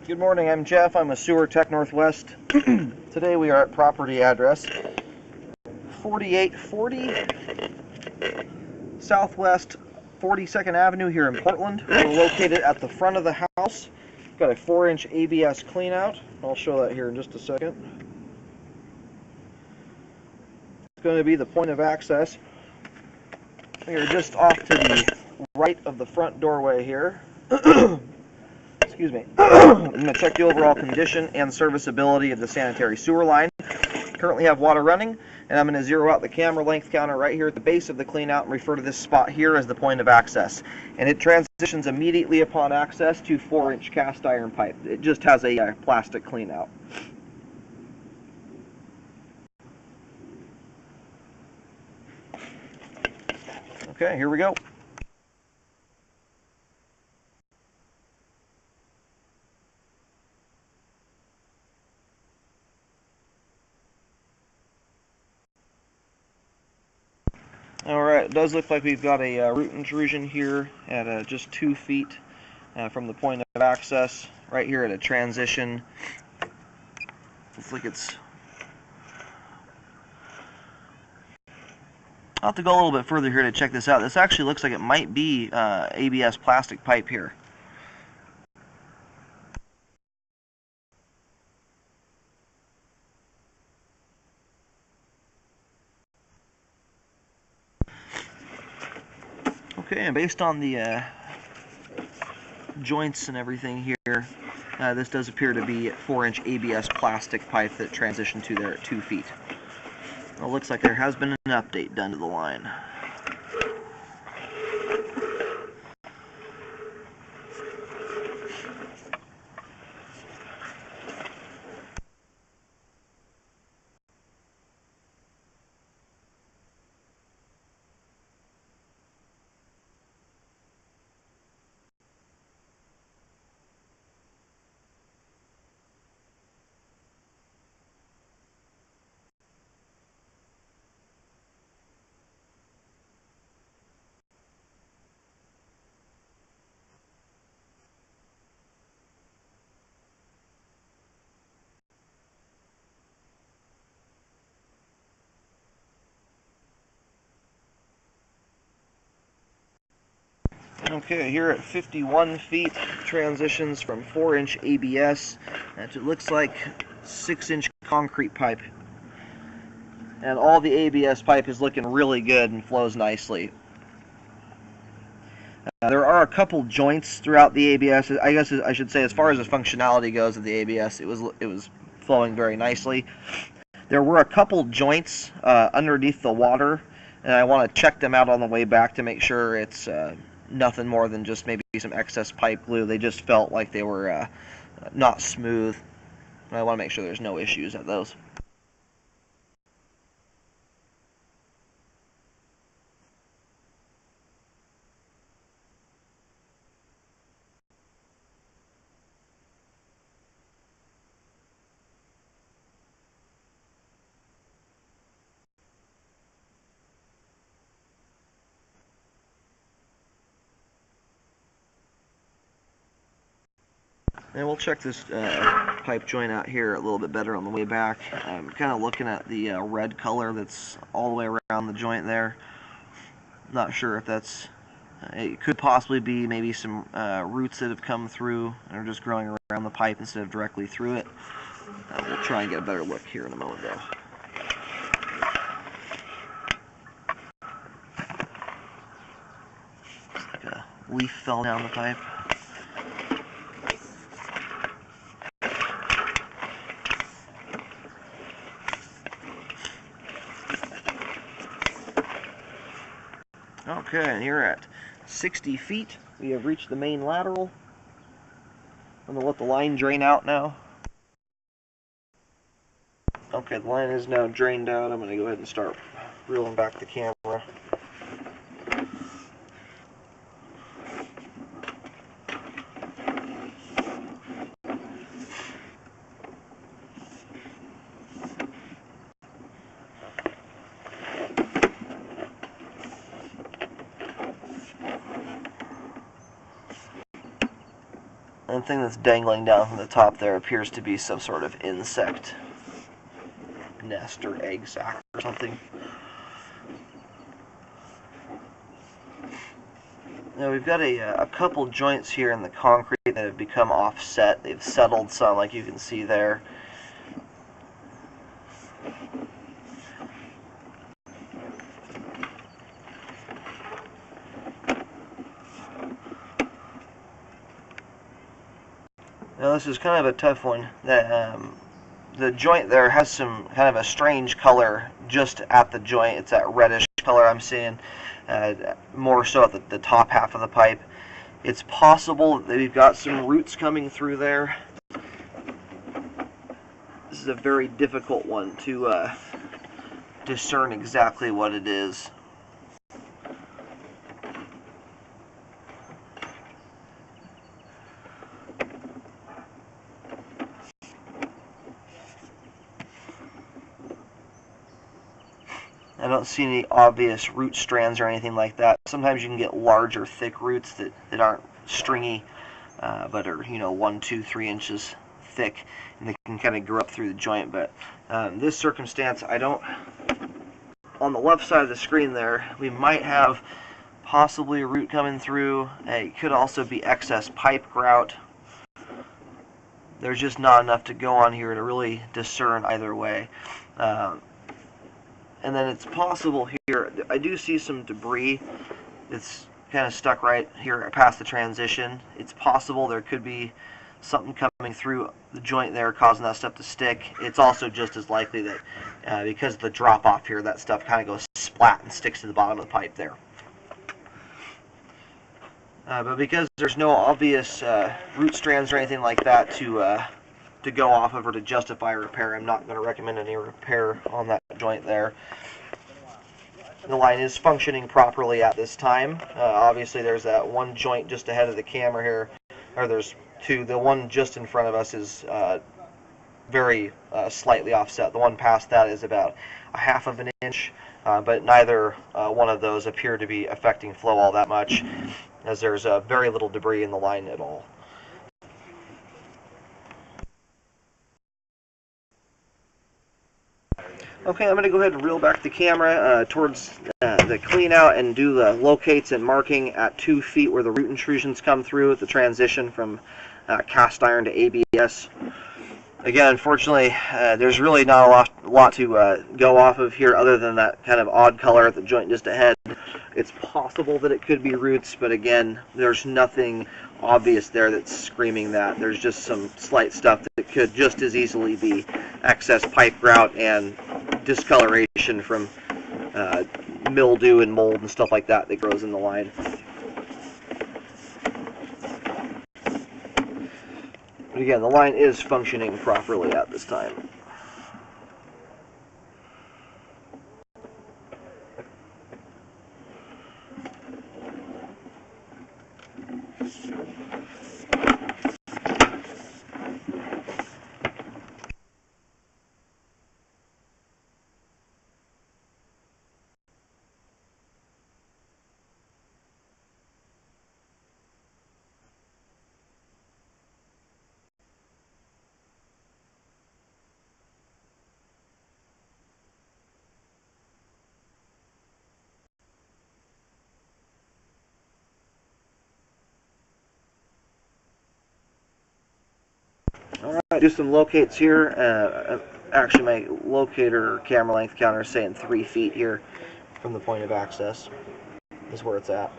Good morning, I'm Jeff. I'm a Sewer Tech Northwest. Today we are at property address 4840 Southwest 42nd Avenue here in Portland. We're located at the front of the house. Got a 4-inch ABS cleanout. I'll show that here in just a second. It's going to be the point of access. We are just off to the right of the front doorway here. Excuse me. I'm going to check the overall condition and serviceability of the sanitary sewer line. Currently have water running, and I'm going to zero out the camera length counter right here at the base of the cleanout and refer to this spot here as the point of access. And it transitions immediately upon access to 4-inch cast iron pipe. It just has a plastic cleanout. Okay, here we go. Alright, it does look like we've got a root intrusion here at just 2 feet from the point of access, right here at a transition. Looks like it's... I'll have to go a little bit further here to check this out. This actually looks like it might be ABS plastic pipe here. Okay, and based on the joints and everything here, this does appear to be 4-inch ABS plastic pipe that transitioned to there at 2 feet. Well, it looks like there has been an update done to the line. Okay, here at 51 feet, transitions from 4-inch ABS, and it looks like 6-inch concrete pipe. And all the ABS pipe is looking really good and flows nicely. There are a couple joints throughout the ABS. I guess I should say, as far as the functionality goes of the ABS, it was flowing very nicely. There were a couple joints underneath the water, and I want to check them out on the way back to make sure it's nothing more than just maybe some excess pipe glue. They just felt like they were not smooth. I want to make sure there's no issues at those. And we'll check this pipe joint out here a little bit better on the way back. I'm kind of looking at the red color that's all the way around the joint there. Not sure if that's... it could possibly be maybe some roots that have come through and are just growing around the pipe instead of directly through it. We'll try and get a better look here in a moment, though. Looks like a leaf fell down the pipe. Okay, and here at 60 feet, we have reached the main lateral. I'm going to let the line drain out now. Okay, the line is now drained out. I'm going to go ahead and start reeling back the camera. And the thing that's dangling down from the top there appears to be some sort of insect nest or egg sac or something. Now we've got a couple joints here in the concrete that have become offset. They've settled some, like you can see there. Now this is kind of a tough one. The joint there has some kind of a strange color just at the joint. It's that reddish color I'm seeing, more so at the top half of the pipe. It's possible that we've got some roots coming through there. This is a very difficult one to discern exactly what it is. I don't see any obvious root strands or anything like that. Sometimes you can get large or thick roots that aren't stringy, but are 1, 2, 3 inches thick, and they can kind of grow up through the joint. But this circumstance, I don't. On the left side of the screen there, we might have possibly a root coming through. It could also be excess pipe grout. There's just not enough to go on here to really discern either way. And then it's possible here, I do see some debris that's kind of stuck right here past the transition. It's possible there could be something coming through the joint there causing that stuff to stick. It's also just as likely that because of the drop off here, that stuff kind of goes splat and sticks to the bottom of the pipe there. But because there's no obvious root strands or anything like that to go off of or to justify a repair, I'm not going to recommend any repair on that joint there. The line is functioning properly at this time. Obviously there's that one joint just ahead of the camera here, or there's two. The one just in front of us is very slightly offset. The one past that is about 1/2 of an inch, but neither one of those appear to be affecting flow all that much, as there's very little debris in the line at all. Okay, I'm going to go ahead and reel back the camera towards the clean out and do the locates and marking at 2 feet where the root intrusions come through at the transition from cast iron to ABS. Again, unfortunately, there's really not a lot to go off of here other than that kind of odd color at the joint just ahead. It's possible that it could be roots, but again, there's nothing obvious there that's screaming that. There's just some slight stuff that could just as easily be excess pipe grout and discoloration from mildew and mold and stuff like that that grows in the line. But again, the line is functioning properly at this time. Alright, do some locates here. Actually, my locator camera length counter is saying 3 feet here from the point of access is where it's at.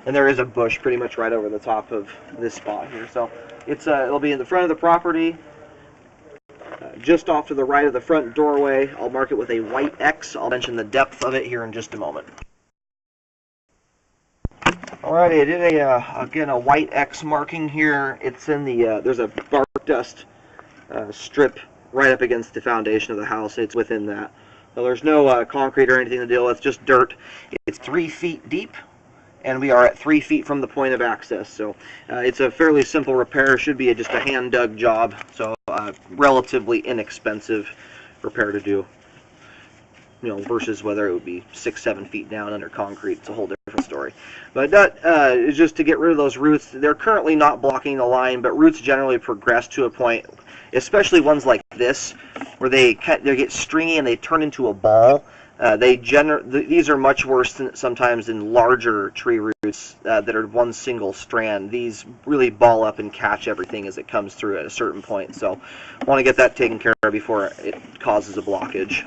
And there is a bush pretty much right over the top of this spot here. So it'll be in the front of the property, just off to the right of the front doorway. I'll mark it with a white X. I'll mention the depth of it here in just a moment. Alrighty, I did again a white X marking here. It's in the there's a bark dust strip right up against the foundation of the house. It's within that. So there's no concrete or anything to deal with, just dirt. It's 3 feet deep, and we are at 3 feet from the point of access. So it's a fairly simple repair. Should be just a hand dug job. So relatively inexpensive repair to do. versus whether it would be 6-7 feet down under concrete. It's a whole different story. But that is just to get rid of those roots. They're currently not blocking the line, but roots generally progress to a point, especially ones like this, where they get stringy and they turn into a ball. These are much worse sometimes than larger tree roots that are one single strand. These really ball up and catch everything as it comes through at a certain point. So I want to get that taken care of before it causes a blockage.